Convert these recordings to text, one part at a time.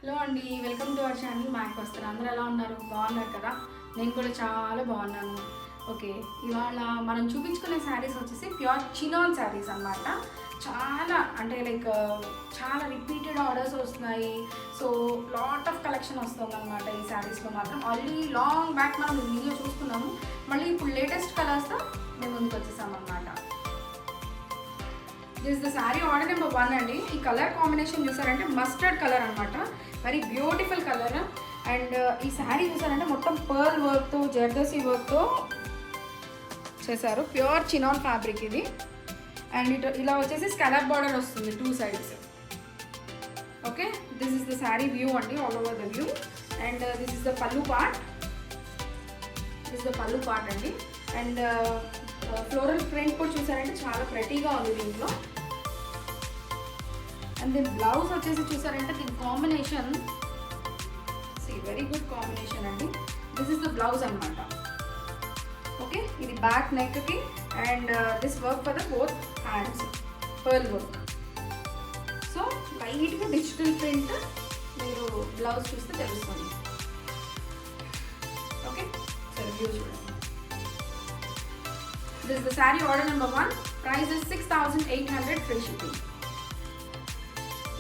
Hello అండి, welcome to our channel మ్యాక్ వస్తారు. అందరూ ఎలా ఉన్నారు? బాగున్నారు కదా? నేను కూడా చాలా బాగున్నాను. ఓకే, ఇవాళ మనం చూపించుకునే శారీస్ వచ్చేసి ప్యూర్ చినాన్ శారీస్ అన్నమాట. చాలా అంటే లైక్ చాలా రిపీటెడ్ ఆర్డర్స్ వస్తున్నాయి. సో లాట్ ఆఫ్ కలెక్షన్ వస్తుంది అనమాట ఈ శారీస్లో మాత్రం. ఆల్రెడీ లాంగ్ బ్యాక్ మనం ఈ వీడియో చూసుకున్నాము. మళ్ళీ ఇప్పుడు లేటెస్ట్ కలర్స్తో మేము ముందుకు వచ్చేసామన్నమాట. This the sari order number 1 అండి. ఈ కలర్ కాంబినేషన్ చూసారంటే మస్టర్డ్ కలర్ అనమాట. Very beautiful colour. అండ్ ఈ శారీ చూసారంటే మొత్తం పర్ల్ వర్క్తో జర్దోసి వర్క్తో చేశారు. ప్యూర్ చినాన్ ఫ్యాబ్రిక్ ఇది. అండ్ ఇలా వచ్చేసి స్కాలప్ బార్డర్ వస్తుంది 2 sides. Okay, this is the sari view అండి, all over the view. And this is the pallu part. This is the pallu part అండి. అండ్ ఫ్లోరల్ ప్రింట్ కూడా చూసారంటే చాలా ప్రెటీగా ఉంది దీంట్లో. అండ్ దీని బ్లౌజ్ వచ్చేసి చూసారంటే దీని కాంబినేషన్ వెరీ గుడ్ కాంబినేషన్ అండి. దిస్ ఇస్ ద బ్లౌజ్ అనమాట. ఓకే, ఇది బ్యాక్ నెక్కి and this work for the both hands, pearl work. So లైట్గా డిజిటల్ ప్రింట్ మీరు బ్లౌజ్ చూస్తే తెలుస్తుంది. ఓకే, సరే వ్యూ చూడండి. This is the sari order number 1. Price is 6,800 free shipping.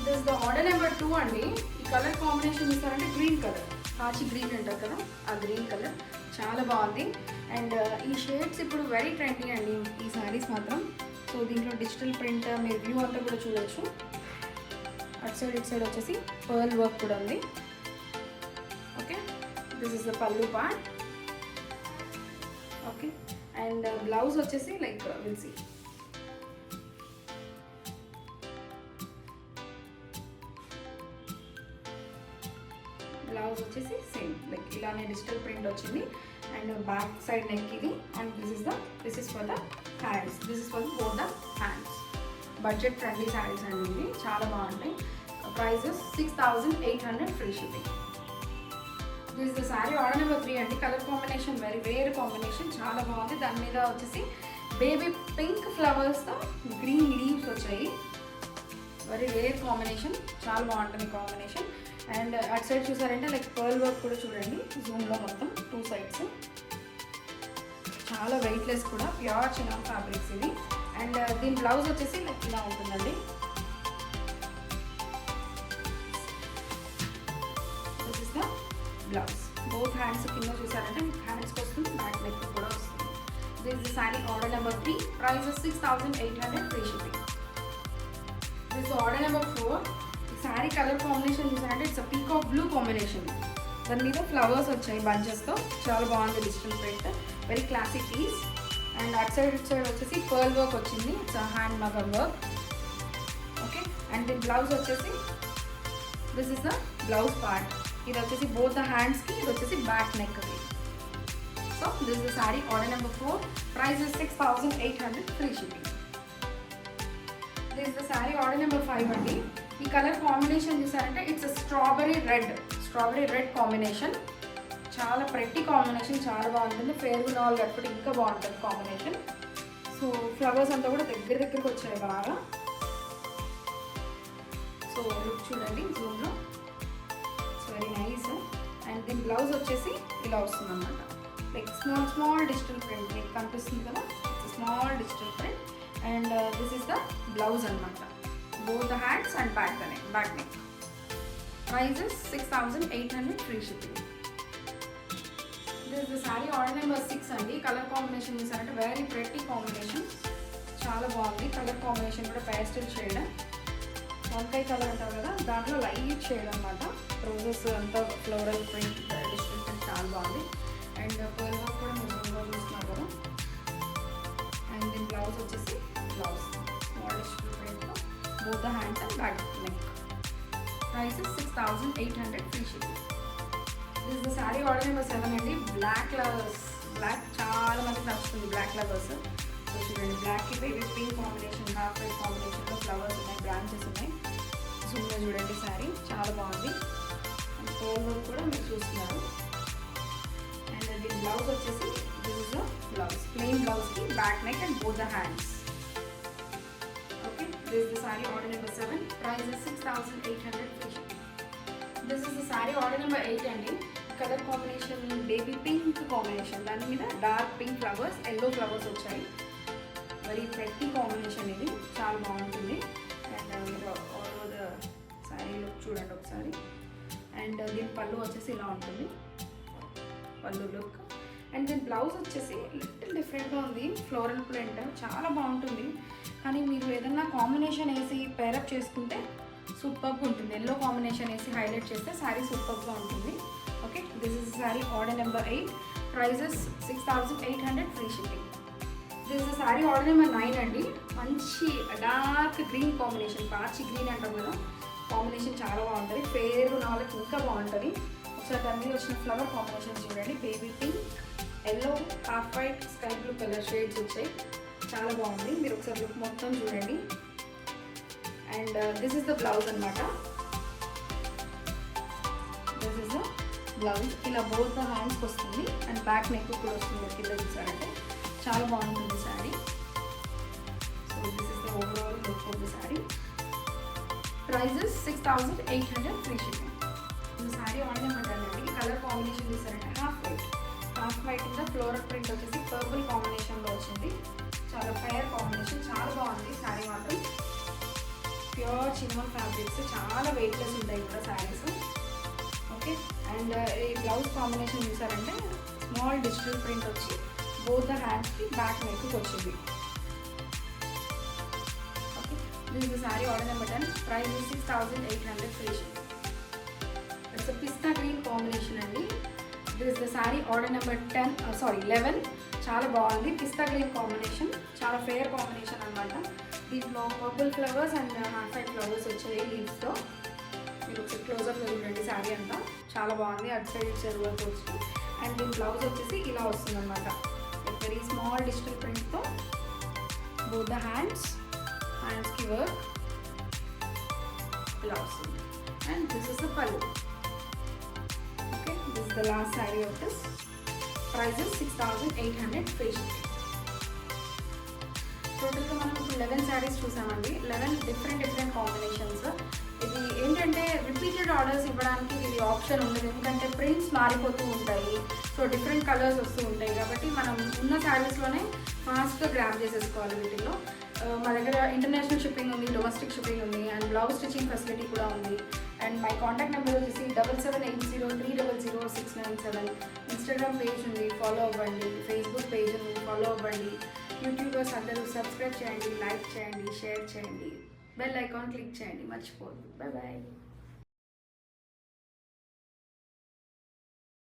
This is the order number 2 అండి. ఈ కలర్ కాంబినేషన్ చూసారంటే green colour, కాచి గ్రీన్ అంటారు కదా, ఆ గ్రీన్ కలర్ చాలా బాగుంది. అండ్ ఈ షేడ్స్ ఇప్పుడు వెరీ ట్రెండింగ్ అండి ఈ శారీస్ మాత్రం. సో దీంట్లో డిజిటల్ ప్రింట్ మీరు వ్యూ అంతా కూడా చూడొచ్చు. అటు సైడ్ ఇటు సైడ్ వచ్చేసి పర్ల్ వర్క్ కూడా ఉంది. Okay, this is the pallu part. Okay, and blouse వచ్చేసి లైక్ విల్ సీ. బ్లౌజ్ వచ్చేసి సేమ్ లైక్ ఇలానే డిజిటల్ ప్రింట్ వచ్చింది. అండ్ బ్యాక్ సైడ్ నెక్ ఇది. And this is for the hands. This is for both the hands. Budget friendly saris అండి ఇవి, చాలా బాగుంటాయి. Prices 6,800 free shipping. This is the sari order number 3 అండి. Colour combination very rare combination, చాలా బాగుంది. దాని మీద వచ్చేసి బేబీ పింక్ ఫ్లవర్స్తో గ్రీన్ లీవ్స్ వచ్చాయి. వెరీ రేర్ కాంబినేషన్, చాలా బాగుంటుంది కాంబినేషన్. అండ్ అటు సైడ్ చూసారంటే లైక్ పర్ల్ వర్క్ కూడా చూడండి జూమ్లో మొత్తం 2 sides. చాలా వెయిట్లెస్ కూడా, ప్యూర్ చినాన్ ఫ్యాబ్రిక్స్ ఇవి. అండ్ దీని బ్లౌజ్ వచ్చేసి లైక్ ఇలా ఉంటుందండి. This is the blouse. Both hands కింద చూసారంటే హ్యాండ్స్కి వస్తుంది, బ్యాక్ నెక్ కూడా వస్తుంది. This is sari order number 3. Price 6,800 free shipping. This order number 4. Sari colour combination చూసారంటే ఇట్స్ పీకాక్ బ్లూ కాంబినేషన్. దాని మీద ఫ్లవర్స్ వచ్చాయి బంచెస్తో, చాలా బాగుంది digital print, very classic piece. And అట్ సైడ్ ఇట్ సైడ్ వచ్చేసి పర్ల్ వర్క్ వచ్చింది, ఇట్స్ హ్యాండ్ మగర్ work. Okay, and the blouse వచ్చేసి this is the blouse part. ఇది వచ్చేసి బోత్ ద హ్యాండ్స్కి, ఇది వచ్చేసి బ్యాక్ నెక్కి. So this is the sari order number 4. Price is 6,800 free shipping. This is the sari order number 5 అండి. ఈ కలర్ కాంబినేషన్ చూసారంటే ఇట్స్ స్ట్రాబెరీ రెడ్ కాంబినేషన్. చాలా ప్రెట్టి కాంబినేషన్, చాలా బాగుంటుంది. ఫేర్ ఉన్న వాళ్ళు కట్టుకుంటే ఇంకా బాగుంటుంది కాంబినేషన్. సో ఫ్లవర్స్ అంతా కూడా దగ్గరికి వచ్చాయి బాగా. సో లుక్ చూడండి జూమ్లో, ఇట్స్ వెరీ నైస్. అండ్ దీని బ్లౌజ్ వచ్చేసి ఇలా వస్తుంది అన్నమాట. లైక్ స్మాల్ డిజిటల్ ప్రింట్ మీకు కనిపిస్తుంది కదా, it's small digital print. And this is the blouse అనమాట, both the hands and back neck. Price is 6,800 free shipping. This is the saree order number 6 అండి. కలర్ కాంబినేషన్ చూసారంటే very pretty combination, చాలా బాగుంది. Colour combination కూడా pastel shade, వంకాయ colour అంటారు కదా, దాంట్లో లైట్ షేడ్ అనమాట. రోజెస్ అంతా ఫ్లోరల్ ప్రింట్, డిజిటల్ ప్రింట్ చాలా బాగుంది. అండ్ పర్ల్ వర్క్ కూడా మీరు చూస్తున్నారు కదా. అండ్ దీని బ్లౌజ్ వచ్చేసి బ్లౌజ్ స్మాల్ డిజిటల్ ప్రింట్తో both the hands and back neck. Price is 6,800 free shipping. This is the saree order number 7 అండి. బ్లాక్ ఫ్లవర్స్, బ్లాక్ చాలా మందికి నచ్చుతుంది బ్లాక్ ఫ్లవర్స్. సో చూడండి, బ్లాక్కి baby pink combination, half white కాంబినేషన్లో flowers ఉన్నాయి, branches ఉన్నాయి. జూమ్లో చూడండి శారీ చాలా బాగుంది. అండ్ పర్ల్ వర్క్ కూడా మీరు చూస్తున్నారు. అండ్ దీని బ్లౌజ్ వచ్చేసి this is the blouse, plain బ్లౌజ్కి back neck and both the hands. This is the saree order number 7. Price is 6,800 free shipping. This is the sari order number 8 అండి. Colour combination baby pink combination, దాని మీద dark pink flowers, yellow flowers వచ్చాయి. Very pretty combination ఇది, చాలా బాగుంటుంది. And మీరు all over the sari look చూడండి ఒకసారి. అండ్ దీని పళ్ళు వచ్చేసి ఇలా ఉంటుంది, పళ్ళు లుక్. అండ్ దీని బ్లౌజ్ వచ్చేసి లిటిల్ డిఫరెంట్గా ఉంది, ఫ్లోరల్ ప్రింట్, చాలా బాగుంటుంది. కానీ మీరు ఏదన్నా కాంబినేషన్ వేసి పేరప్ చేసుకుంటే సూపర్గా ఉంటుంది. ఎల్లో కాంబినేషన్ వేసి హైలైట్ చేస్తే శారీ సూపర్గా ఉంటుంది. Okay, this is sari order number 8, prices 6800, free shipping. This is sari order number 9 అండి. మంచి డార్క్ గ్రీన్ కాంబినేషన్, పాచి గ్రీన్ అంటాం కదా, కాంబినేషన్ చాలా బాగుంటుంది. ఫేర్ ఉన్న వాళ్ళకి ఇంకా బాగుంటుంది. ఒకసారి దాని మీద వచ్చిన ఫ్లవర్ కాంబినేషన్ చూడండి, baby pink, yellow, half white, sky blue colour shades వచ్చాయి, చాలా బాగుంది. మీరు ఒకసారి లుక్ మొత్తం చూడండి. And this is the blouse అనమాట. దిస్ ఇస్ ద బ్లౌజ్, ఇలా బోత్ ద హ్యాండ్స్కి వస్తుంది అండ్ బ్యాక్ నెక్ కూడా వస్తుంది. కింద చూసారంటే చాలా బాగుంటుంది sari. So this is the overall look of the sari. Prices 6800, free shipping. ఈ sari order number colour combination చూసారంటే హాఫ్ వైట్ కింద ఫ్లోరల్ ప్రింట్ వచ్చేసి పర్పుల్ కాంబినేషన్లో వచ్చింది. చాలా ఫైర్ కాంబినేషన్, చాలా బాగుంది శారీ మాత్రం. ప్యూర్ చిన్నోన్ ఫ్యాబ్రిక్స్, చాలా వెయిట్లెస్ ఉంటాయి కూడా శారీస్. ఓకే, అండ్ ఈ బ్లౌజ్ కాంబినేషన్ చూసారంటే స్మాల్ డిజిటల్ ప్రింట్ వచ్చి బోత్ ద హ్యాండ్స్కి బ్యాక్ నెక్కి వచ్చింది. Okay, this is sari order number 10, price 6800, free shipping. It's pista green combination అండి. This is the sari order number 11, చాలా బాగుంది. పిస్తా గ్రీన్ కాంబినేషన్, చాలా ఫేర్ కాంబినేషన్ అనమాట. దీంట్లో purple flowers and half white flowers వచ్చాయి లీవ్స్తో. మీరు ఒకసారి క్లోజర్లో చూడండి, శారీ అంతా చాలా బాగుంది. అటు సైడ్ ఇటు సైడ్ వర్క్ వచ్చి. అండ్ దీని బ్లౌజ్ వచ్చేసి ఇలా వస్తుంది అనమాట, వెరీ స్మాల్ డిజిటల్ ప్రింట్తో బోత్ ద హ్యాండ్స్కి వర్క్ ఇలా వస్తుంది. And this is the pallu. Okay, this is the last sari of this. Prices 6800, free shipping. టోటల్గా మనం ఇప్పుడు 11 శారీస్ చూసామండి. 11 డిఫరెంట్ కాంబినేషన్స్. ఇది ఏంటంటే రిపీటెడ్ ఆర్డర్స్ ఇవ్వడానికి ఇది ఆప్షన్ ఉండదు, ఎందుకంటే ప్రింట్స్ మారిపోతూ ఉంటాయి. సో డిఫరెంట్ కలర్స్ వస్తూ ఉంటాయి కాబట్టి మనం ఉన్న శారీస్లోనే ఫాస్ట్గా గ్రాబ్ చేసేసుకోవాలి. వీటిల్లో మా దగ్గర ఇంటర్నేషనల్ షిప్పింగ్ ఉంది, డొమెస్టిక్ షిప్పింగ్ ఉంది, అండ్ బ్లౌజ్ స్టిచ్చింగ్ ఫెసిలిటీ కూడా ఉంది. అండ్ మై కాంటాక్ట్ నెంబర్ వచ్చేసి 7780300697. ఇన్స్టాగ్రామ్ పేజ్ ఉంది, ఫాలో అవ్వండి. ఫేస్బుక్ పేజ్ ఉంది, ఫాలో అవ్వండి. యూట్యూబర్స్ అందరూ సబ్స్క్రైబ్ చేయండి, లైక్ చేయండి, షేర్ చేయండి, బెల్ ఐకాన్ క్లిక్ చేయండి, మర్చిపోద్దు. Bye bye.